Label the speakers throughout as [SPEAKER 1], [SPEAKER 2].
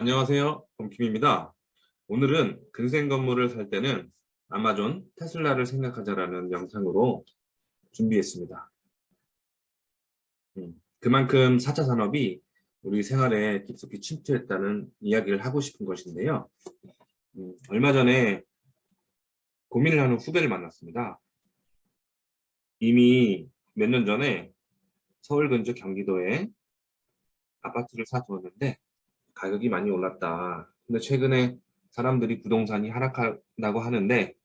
[SPEAKER 1] 안녕하세요. 범킴입니다. 오늘은 근생 건물을 살 때는 아마존, 테슬라를 생각하자라는 영상으로 준비했습니다. 그만큼 4차 산업이 우리 생활에 깊숙이 침투했다는 이야기를 하고 싶은 것인데요. 얼마 전에 고민을 하는 후배를 만났습니다. 이미 몇 년 전에 서울 근처 경기도에 아파트를 사두었는데 가격이 많이 올랐다. 근데 최근에 사람들이 부동산이 하락한다고 하는데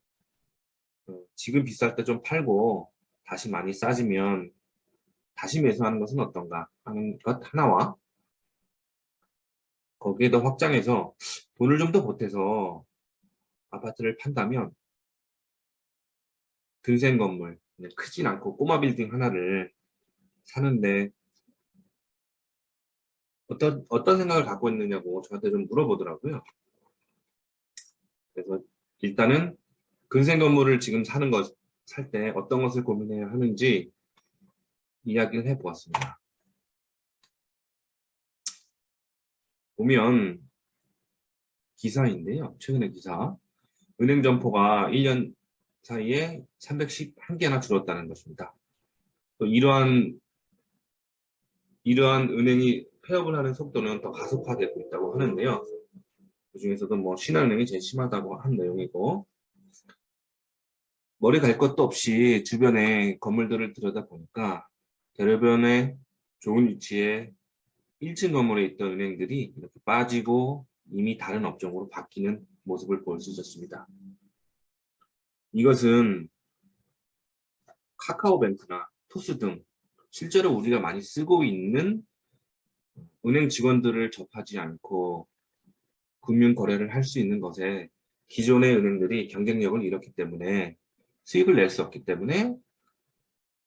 [SPEAKER 1] 지금 비쌀 때 좀 팔고 다시 많이 싸지면 다시 매수하는 것은 어떤가 하는 것 하나와 거기에 더 확장해서 돈을 좀 더 보태서 아파트를 판다면 근생 건물, 그냥 크진 않고 꼬마 빌딩 하나를 사는데 어떤 생각을 갖고 있느냐고 저한테 좀 물어보더라고요. 그래서 일단은 근생 건물을 지금 살 때 어떤 것을 고민해야 하는지 이야기를 해보았습니다. 보면 기사인데요. 최근에 기사. 은행 점포가 1년 사이에 311개나 줄었다는 것입니다. 또 이러한 은행이 폐업을 하는 속도는 더 가속화되고 있다고 하는데요. 그 중에서도 뭐 신한은행이 제일 심하다고 한 내용이고, 머리 갈 것도 없이 주변에 건물들을 들여다보니까 대로변에 좋은 위치에 1층 건물에 있던 은행들이 이렇게 빠지고 이미 다른 업종으로 바뀌는 모습을 볼 수 있었습니다. 이것은 카카오뱅크나 토스 등 실제로 우리가 많이 쓰고 있는 은행 직원들을 접하지 않고 금융 거래를 할 수 있는 것에 기존의 은행들이 경쟁력을 잃었기 때문에 수익을 낼 수 없기 때문에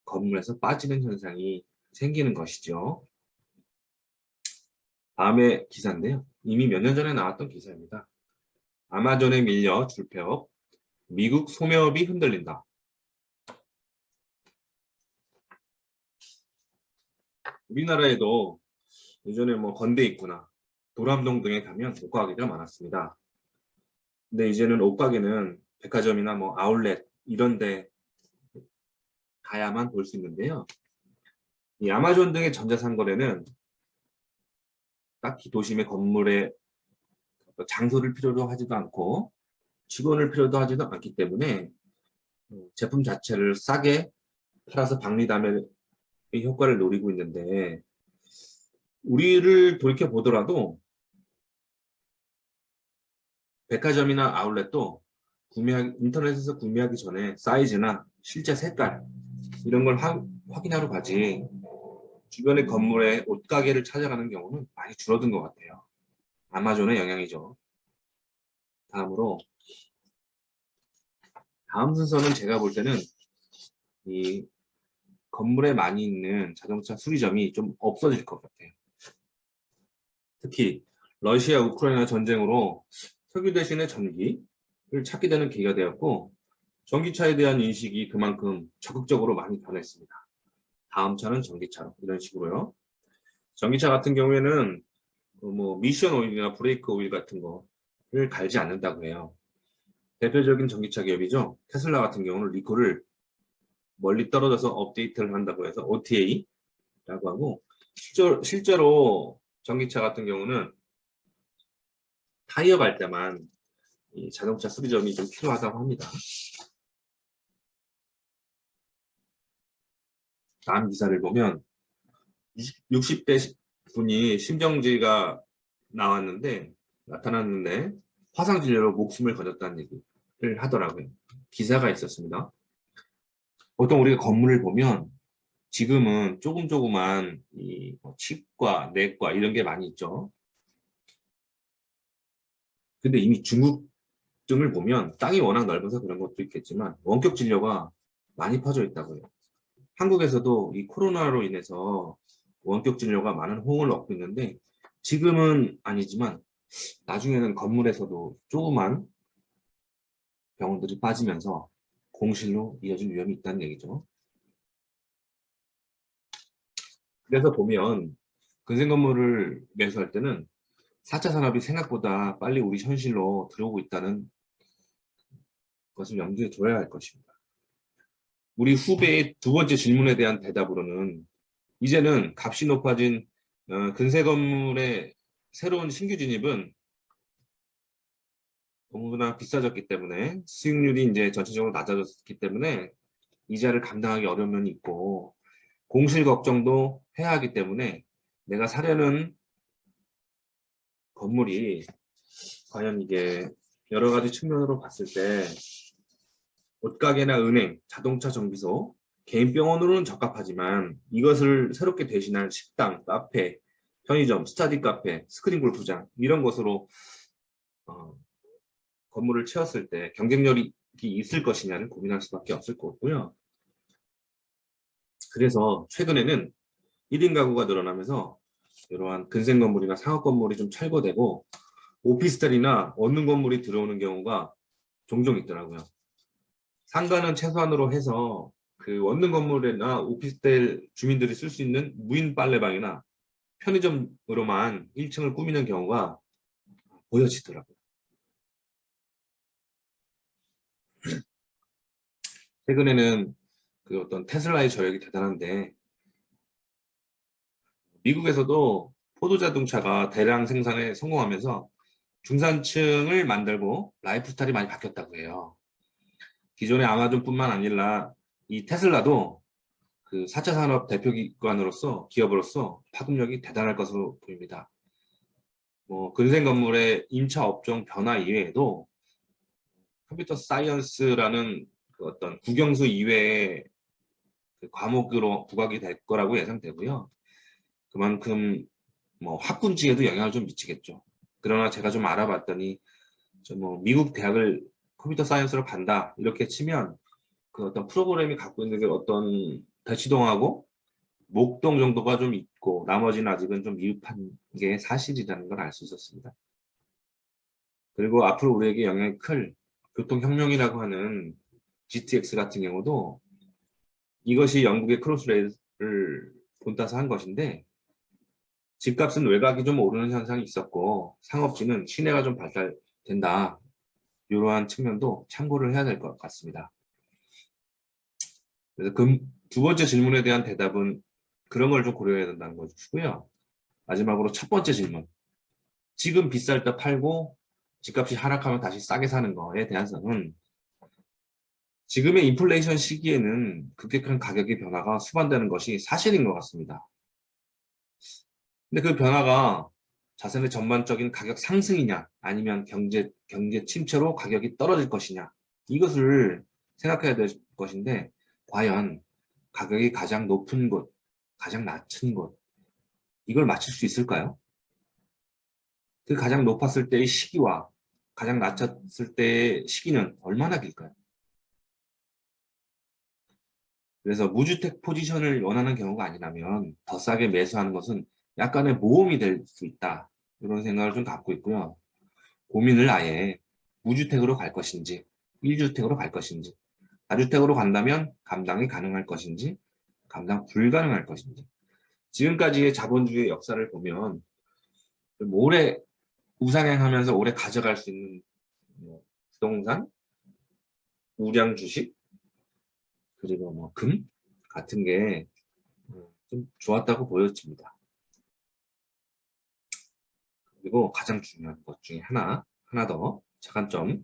[SPEAKER 1] 건물에서 빠지는 현상이 생기는 것이죠. 다음에 기사인데요. 이미 몇 년 전에 나왔던 기사입니다. 아마존에 밀려 줄폐업, 미국 소매업이 흔들린다. 우리나라에도 예전에 뭐 건대 입구나 도람동 등에 가면 옷가게가 많았습니다. 근데 이제는 옷가게는 백화점이나 뭐 아울렛 이런 데 가야만 볼 수 있는데요. 이 아마존 등의 전자상거래는 딱히 도심의 건물에 장소를 필요로 하지도 않고 직원을 필요도 하지도 않기 때문에 제품 자체를 싸게 팔아서 박리담의 효과를 노리고 있는데 우리를 돌이켜보더라도 백화점이나 아울렛도 인터넷에서 구매하기 전에 사이즈나 실제 색깔 이런 걸 확인하러 가지 주변의 건물에 옷가게를 찾아가는 경우는 많이 줄어든 것 같아요. 아마존의 영향이죠. 다음 순서는 제가 볼 때는 이 건물에 많이 있는 자동차 수리점이 좀 없어질 것 같아요. 특히 러시아 우크라이나 전쟁으로 석유 대신에 전기를 찾게 되는 계기가 되었고 전기차에 대한 인식이 그만큼 적극적으로 많이 변했습니다. 다음 차는 전기차로 이런 식으로요. 전기차 같은 경우에는 뭐 미션 오일이나 브레이크 오일 같은 거를 갈지 않는다고 해요. 대표적인 전기차 기업이죠. 테슬라 같은 경우는 리콜을 멀리 떨어져서 업데이트를 한다고 해서 OTA라고 하고 실제로 전기차 같은 경우는 타이어 갈 때만 이 자동차 수리점이 좀 필요하다고 합니다. 다음 기사를 보면 60대 분이 심정지가 나타났는데 화상 진료로 목숨을 거뒀다는 얘기를 하더라고요. 기사가 있었습니다. 보통 우리가 건물을 보면 지금은 조그만 뭐 치과, 내과 이런 게 많이 있죠. 근데 이미 중국 등을 보면 땅이 워낙 넓어서 그런 것도 있겠지만 원격 진료가 많이 퍼져 있다고 해요. 한국에서도 이 코로나로 인해서 원격 진료가 많은 호응을 얻고 있는데 지금은 아니지만 나중에는 건물에서도 조그만 병원들이 빠지면서 공실로 이어질 위험이 있다는 얘기죠. 그래서 보면 근생 건물을 매수할 때는 4차 산업이 생각보다 빨리 우리 현실로 들어오고 있다는 것을 염두에 둬야 할 것입니다. 우리 후배의 두 번째 질문에 대한 대답으로는 이제는 값이 높아진 근세 건물의 새로운 신규 진입은 너무나 비싸졌기 때문에 수익률이 이제 전체적으로 낮아졌기 때문에 이자를 감당하기 어려운 면이 있고 공실 걱정도 해야 하기 때문에 내가 사려는 건물이 과연 이게 여러 가지 측면으로 봤을 때 옷가게나 은행, 자동차 정비소, 개인 병원으로는 적합하지만 이것을 새롭게 대신할 식당, 카페, 편의점, 스터디 카페, 스크린 골프장 이런 것으로 건물을 채웠을 때 경쟁력이 있을 것이냐를 고민할 수밖에 없을 거고요. 그래서 최근에는 1인 가구가 늘어나면서 이러한 근생 건물이나 상업 건물이 좀 철거되고 오피스텔이나 원룸 건물이 들어오는 경우가 종종 있더라고요. 상가는 최소한으로 해서 그 원룸 건물이나 오피스텔 주민들이 쓸 수 있는 무인 빨래방이나 편의점으로만 1층을 꾸미는 경우가 보여지더라고요. 최근에는 그 어떤 테슬라의 저력이 대단한데 미국에서도 포도 자동차가 대량 생산에 성공하면서 중산층을 만들고 라이프 스타일이 많이 바뀌었다고 해요. 기존의 아마존뿐만 아니라 이 테슬라도 그 4차 산업 대표기관으로서 기업으로서 파급력이 대단할 것으로 보입니다. 근생 건물의 임차 업종 변화 이외에도 컴퓨터 사이언스라는 그 어떤 국영수 이외의 그 과목으로 부각이 될 거라고 예상되고요. 그만큼 학군지에도 영향을 좀 미치겠죠. 그러나 제가 좀 알아봤더니 미국 대학을 컴퓨터 사이언스로 간다 이렇게 치면 그 어떤 프로그램이 갖고 있는 게 어떤 대치동하고 목동 정도가 좀 있고 나머지는 아직은 좀 미흡한 게 사실이라는 걸 알 수 있었습니다. 그리고 앞으로 우리에게 영향이 클 교통혁명이라고 하는 GTX 같은 경우도 이것이 영국의 크로스레일을 본따서 한 것인데 집값은 외곽이 좀 오르는 현상이 있었고 상업지는 시내가 좀 발달된다. 이러한 측면도 참고를 해야 될 것 같습니다. 그래서 그 두 번째 질문에 대한 대답은 그런 걸 좀 고려해야 된다는 것이고요. 마지막으로 첫 번째 질문. 지금 비쌀 때 팔고 집값이 하락하면 다시 싸게 사는 거에 대해서는 지금의 인플레이션 시기에는 급격한 가격의 변화가 수반되는 것이 사실인 것 같습니다. 근데 그 변화가 자산의 전반적인 가격 상승이냐 아니면 경제 침체로 가격이 떨어질 것이냐 이것을 생각해야 될 것인데 과연 가격이 가장 높은 곳, 가장 낮은 곳 이걸 맞출 수 있을까요? 그 가장 높았을 때의 시기와 가장 낮았을 때의 시기는 얼마나 길까요? 그래서 무주택 포지션을 원하는 경우가 아니라면 더 싸게 매수하는 것은 약간의 모험이 될 수 있다. 이런 생각을 좀 갖고 있고요. 고민을 아예 무주택으로 갈 것인지 1주택으로 갈 것인지 다주택으로 간다면 감당이 가능할 것인지 감당 불가능할 것인지 지금까지의 자본주의의 역사를 보면 오래 우상향하면서 오래 가져갈 수 있는 부동산, 우량 주식 그리고 금 같은 게 좀 좋았다고 보여집니다. 그리고 가장 중요한 것 중에 하나 더 차관점.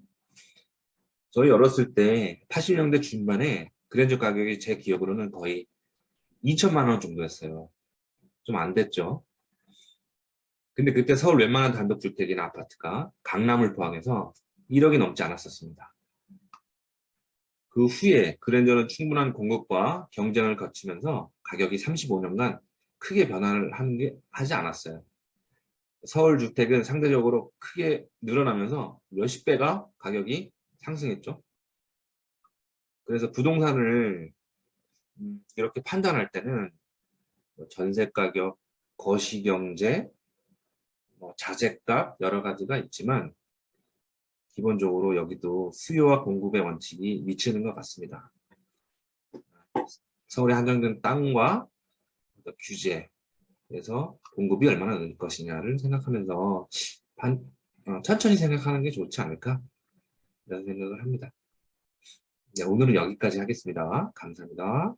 [SPEAKER 1] 저희 어렸을 때 80년대 중반에 그랜저 가격이 제 기억으로는 거의 2천만 원 정도였어요. 좀 안 됐죠. 근데 그때 서울 웬만한 단독주택이나 아파트가 강남을 포함해서 1억이 넘지 않았었습니다. 그 후에 그랜저는 충분한 공급과 경쟁을 거치면서 가격이 35년간 크게 변화를 하지 않았어요. 서울 주택은 상대적으로 크게 늘어나면서 몇십 배가 가격이 상승했죠. 그래서 부동산을 이렇게 판단할 때는 전세 가격, 거시경제, 자재값 여러 가지가 있지만 기본적으로 여기도 수요와 공급의 원칙이 미치는 것 같습니다. 서울에 한정된 땅과 규제 그래서 공급이 얼마나 늘 것이냐를 생각하면서 천천히 생각하는 게 좋지 않을까? 이런 생각을 합니다. 네, 오늘은 여기까지 하겠습니다. 감사합니다.